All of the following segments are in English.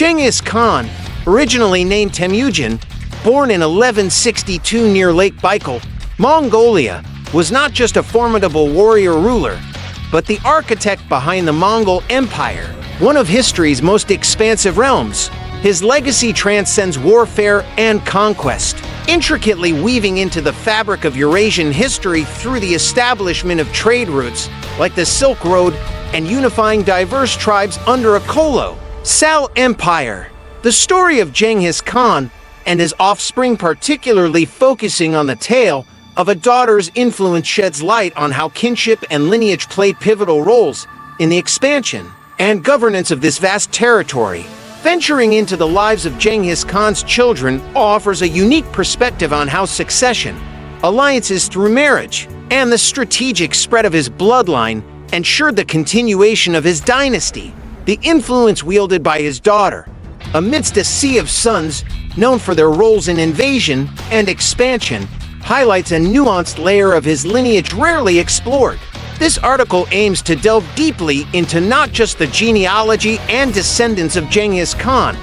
Genghis Khan, originally named Temujin, born in 1162 near Lake Baikal, Mongolia, was not just a formidable warrior ruler, but the architect behind the Mongol Empire, one of history's most expansive realms. His legacy transcends warfare and conquest, intricately weaving into the fabric of Eurasian history through the establishment of trade routes like the Silk Road and unifying diverse tribes under a colossal empire. The story of Genghis Khan and his offspring, particularly focusing on the tale of a daughter's influence, sheds light on how kinship and lineage played pivotal roles in the expansion and governance of this vast territory. Venturing into the lives of Genghis Khan's children offers a unique perspective on how succession, alliances through marriage, and the strategic spread of his bloodline ensured the continuation of his dynasty. The influence wielded by his daughter, amidst a sea of sons known for their roles in invasion and expansion, highlights a nuanced layer of his lineage rarely explored. This article aims to delve deeply into not just the genealogy and descendants of Genghis Khan,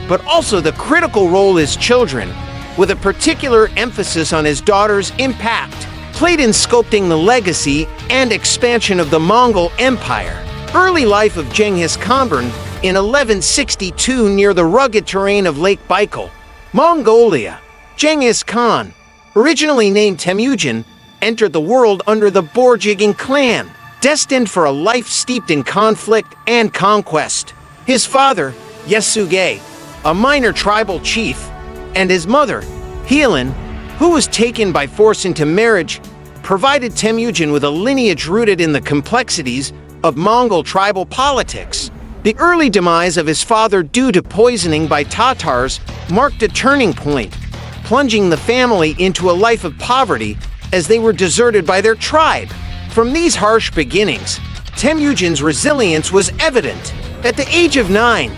but also the critical role his children, with a particular emphasis on his daughter's impact, played in sculpting the legacy and expansion of the Mongol Empire. Early life of Genghis Khan. In 1162 near the rugged terrain of Lake Baikal, Mongolia, Genghis Khan, originally named Temujin, entered the world under the Borjigin clan, destined for a life steeped in conflict and conquest. His father, Yesuge, a minor tribal chief, and his mother, Helin, who was taken by force into marriage, provided Temujin with a lineage rooted in the complexities of Mongol tribal politics. The early demise of his father due to poisoning by Tatars marked a turning point, plunging the family into a life of poverty as they were deserted by their tribe. From these harsh beginnings, Temujin's resilience was evident. At the age of 9,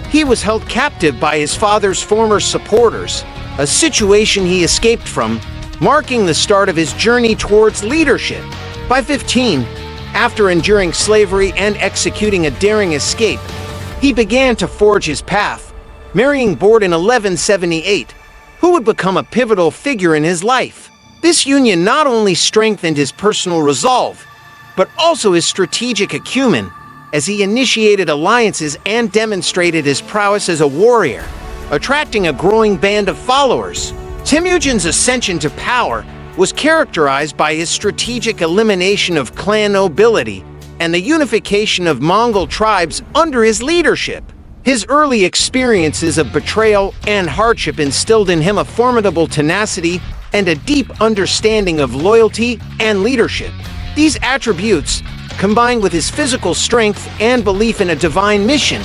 he was held captive by his father's former supporters, a situation he escaped from, marking the start of his journey towards leadership. By 15, after enduring slavery and executing a daring escape, he began to forge his path, marrying Bord in 1178, who would become a pivotal figure in his life. This union not only strengthened his personal resolve, but also his strategic acumen, as he initiated alliances and demonstrated his prowess as a warrior, attracting a growing band of followers. Temujin's ascension to power was characterized by his strategic elimination of clan nobility and the unification of Mongol tribes under his leadership. His early experiences of betrayal and hardship instilled in him a formidable tenacity and a deep understanding of loyalty and leadership. These attributes, combined with his physical strength and belief in a divine mission,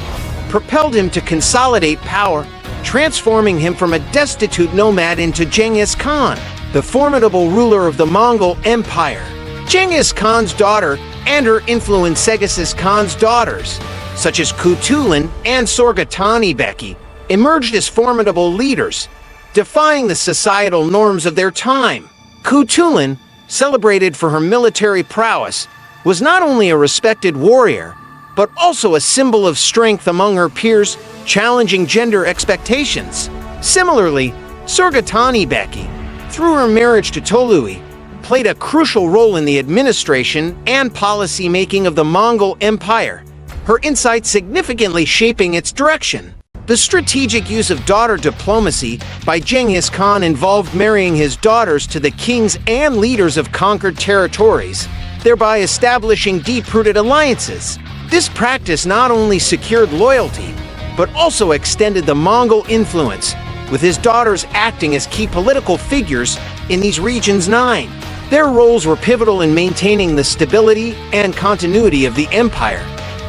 propelled him to consolidate power, transforming him from a destitute nomad into Genghis Khan, the formidable ruler of the Mongol Empire. Genghis Khan's daughter and her influence, Genghis Khan's daughters, such as Kutulin and Sorgatani Beki, emerged as formidable leaders, defying the societal norms of their time. Kutulin, celebrated for her military prowess, was not only a respected warrior, but also a symbol of strength among her peers, challenging gender expectations. Similarly, Sorgatani Beki, through her marriage to Tolui, played a crucial role in the administration and policy-making of the Mongol Empire, her insight significantly shaping its direction. The strategic use of daughter diplomacy by Genghis Khan involved marrying his daughters to the kings and leaders of conquered territories, thereby establishing deep-rooted alliances. This practice not only secured loyalty, but also extended the Mongol influence, with his daughters acting as key political figures in these regions. Their roles were pivotal in maintaining the stability and continuity of the empire,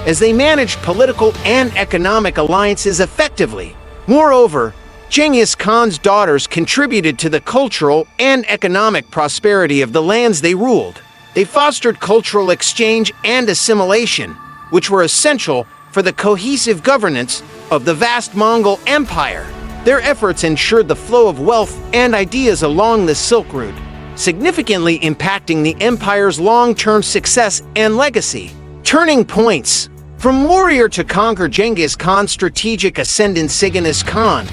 as they managed political and economic alliances effectively. Moreover, Genghis Khan's daughters contributed to the cultural and economic prosperity of the lands they ruled. They fostered cultural exchange and assimilation, which were essential for the cohesive governance of the vast Mongol Empire. Their efforts ensured the flow of wealth and ideas along the Silk Route, significantly impacting the empire's long-term success and legacy. Turning points. From warrior to conquer, Genghis Khan's strategic ascendant Genghis Khan,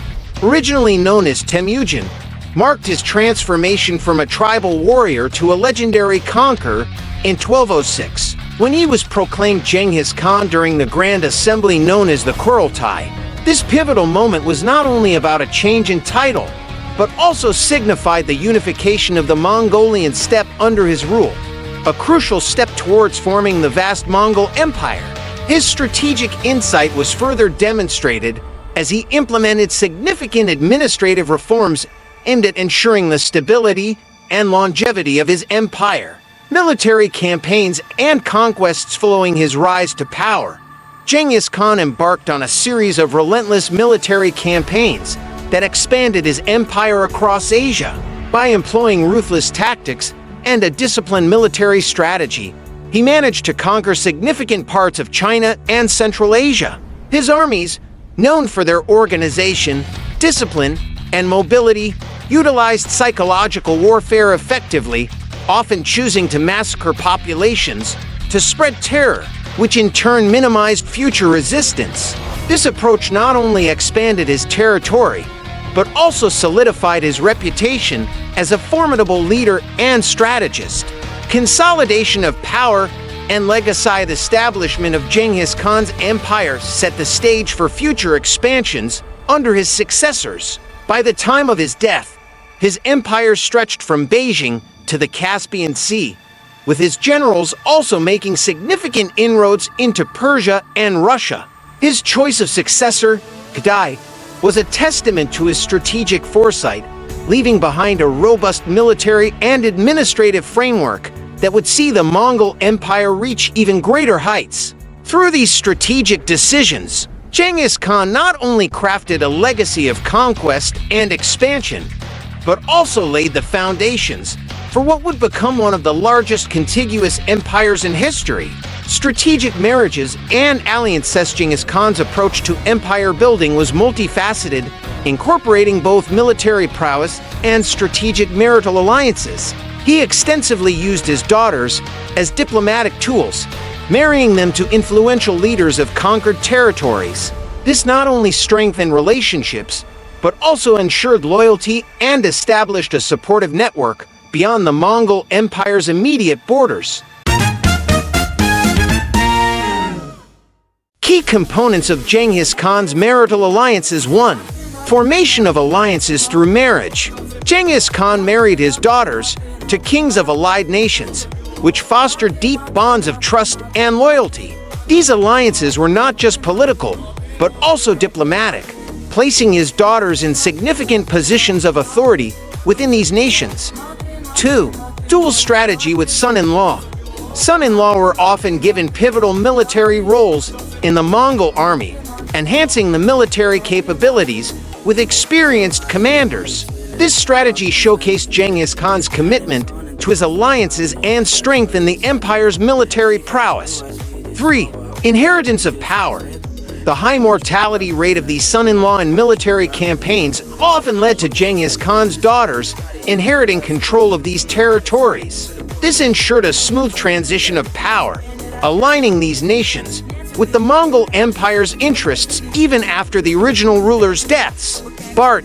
originally known as Temujin, marked his transformation from a tribal warrior to a legendary conqueror in 1206. When he was proclaimed Genghis Khan during the Grand Assembly known as the Kurultai, this pivotal moment was not only about a change in title, but also signified the unification of the Mongolian steppe under his rule, a crucial step towards forming the vast Mongol Empire. His strategic insight was further demonstrated as he implemented significant administrative reforms aimed at ensuring the stability and longevity of his empire. Military campaigns and conquests following his rise to power, Genghis Khan embarked on a series of relentless military campaigns that expanded his empire across Asia. By employing ruthless tactics and a disciplined military strategy, he managed to conquer significant parts of China and Central Asia. His armies, known for their organization, discipline, and mobility, utilized psychological warfare effectively, often choosing to massacre populations to spread terror, which in turn minimized future resistance. This approach not only expanded his territory, but also solidified his reputation as a formidable leader and strategist. Consolidation of power and legacy. The establishment of Genghis Khan's empire set the stage for future expansions under his successors. By the time of his death, his empire stretched from Beijing to the Caspian Sea, with his generals also making significant inroads into Persia and Russia. His choice of successor, Khedai, was a testament to his strategic foresight, leaving behind a robust military and administrative framework that would see the Mongol Empire reach even greater heights. Through these strategic decisions, Genghis Khan not only crafted a legacy of conquest and expansion, but also laid the foundations for what would become one of the largest contiguous empires in history. Strategic marriages and alliances. Genghis Khan's approach to empire building was multifaceted, incorporating both military prowess and strategic marital alliances. He extensively used his daughters as diplomatic tools, marrying them to influential leaders of conquered territories. This not only strengthened relationships, but also ensured loyalty and established a supportive network beyond the Mongol Empire's immediate borders. Key components of Genghis Khan's marital alliances. 1. Formation of alliances through marriage. Genghis Khan married his daughters to kings of allied nations, which fostered deep bonds of trust and loyalty. These alliances were not just political, but also diplomatic, placing his daughters in significant positions of authority within these nations. 2. Dual strategy with son-in-law. Son-in-law were often given pivotal military roles in the Mongol army, enhancing the military capabilities with experienced commanders. This strategy showcased Genghis Khan's commitment to his alliances and strengthened the empire's military prowess. 3. Inheritance of power. The high mortality rate of these son-in-law and military campaigns often led to Genghis Khan's daughters inheriting control of these territories. This ensured a smooth transition of power, aligning these nations with the Mongol Empire's interests even after the original rulers' deaths. Bart,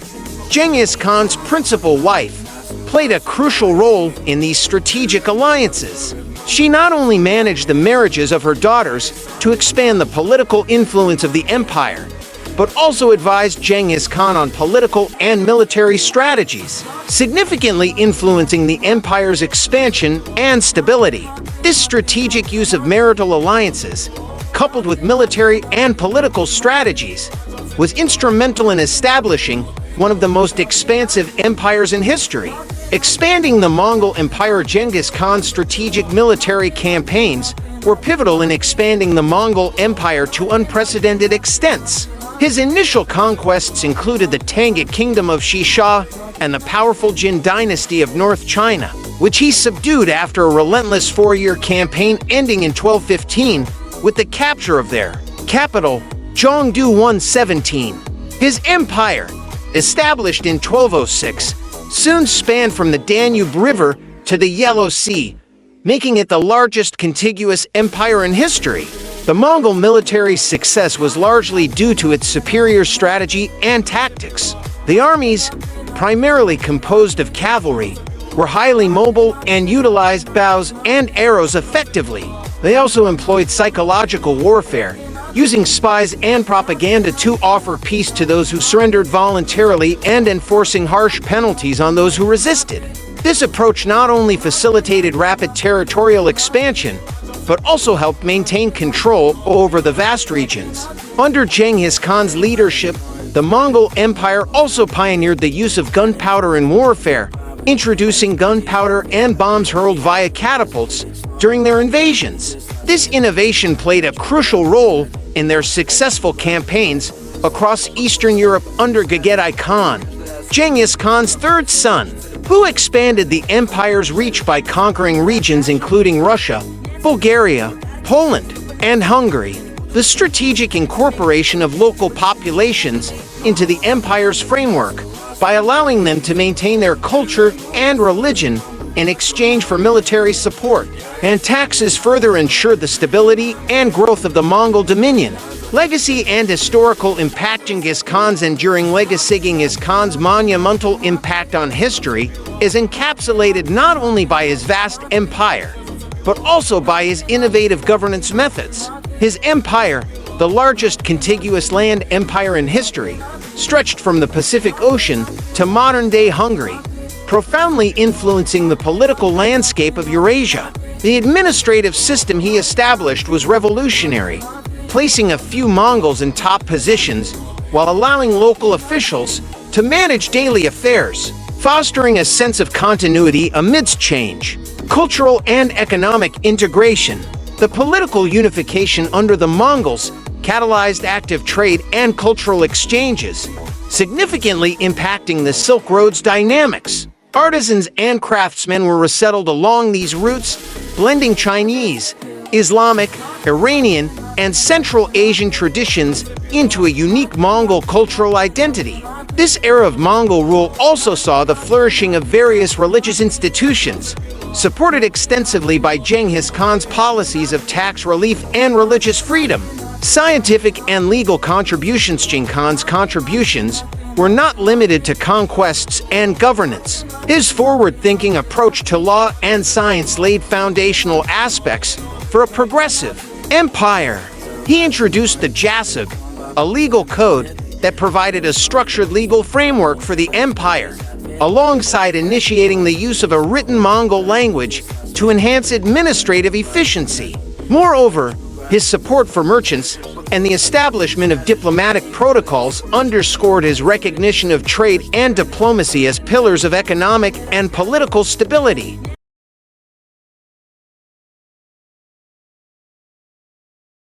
Genghis Khan's principal wife, played a crucial role in these strategic alliances. She not only managed the marriages of her daughters to expand the political influence of the empire, but also advised Genghis Khan on political and military strategies, significantly influencing the empire's expansion and stability. This strategic use of marital alliances, coupled with military and political strategies, was instrumental in establishing one of the most expansive empires in history. Expanding the Mongol Empire. Genghis Khan's strategic military campaigns were pivotal in expanding the Mongol Empire to unprecedented extents. His initial conquests included the Tangut Kingdom of Shisha and the powerful Jin dynasty of North China, which he subdued after a relentless 4-year campaign ending in 1215 with the capture of their capital, Zhongdu 117. His empire, established in 1206, soon spanned from the Danube River to the Yellow Sea, making it the largest contiguous empire in history. The Mongol military's success was largely due to its superior strategy and tactics. The armies, primarily composed of cavalry, were highly mobile and utilized bows and arrows effectively. They also employed psychological warfare, using spies and propaganda to offer peace to those who surrendered voluntarily and enforcing harsh penalties on those who resisted. This approach not only facilitated rapid territorial expansion, but also helped maintain control over the vast regions. Under Genghis Khan's leadership, the Mongol Empire also pioneered the use of gunpowder in warfare, introducing gunpowder and bombs hurled via catapults during their invasions. This innovation played a crucial role in their successful campaigns across Eastern Europe under Genghis Khan, Genghis Khan's third son, who expanded the empire's reach by conquering regions including Russia, Bulgaria, Poland, and Hungary. The strategic incorporation of local populations into the empire's framework by allowing them to maintain their culture and religion in exchange for military support and taxes further ensured the stability and growth of the Mongol dominion. Legacy and historical impact. Genghis Khan's enduring legacy. Genghis Khan's monumental impact on history is encapsulated not only by his vast empire, but also by his innovative governance methods. His empire, the largest contiguous land empire in history, stretched from the Pacific Ocean to modern-day Hungary, profoundly influencing the political landscape of Eurasia. The administrative system he established was revolutionary, placing a few Mongols in top positions while allowing local officials to manage daily affairs, fostering a sense of continuity amidst change. Cultural and economic integration. The political unification under the Mongols catalyzed active trade and cultural exchanges, significantly impacting the Silk Road's dynamics. Artisans and craftsmen were resettled along these routes, blending Chinese, Islamic, Iranian, and Central Asian traditions into a unique Mongol cultural identity. This era of Mongol rule also saw the flourishing of various religious institutions, supported extensively by Genghis Khan's policies of tax relief and religious freedom. Scientific and legal contributions. Genghis Khan's contributions were not limited to conquests and governance. His forward-thinking approach to law and science laid foundational aspects for a progressive empire. He introduced the Jasug, a legal code that provided a structured legal framework for the empire, alongside initiating the use of a written Mongol language to enhance administrative efficiency. Moreover, his support for merchants and the establishment of diplomatic protocols underscored his recognition of trade and diplomacy as pillars of economic and political stability.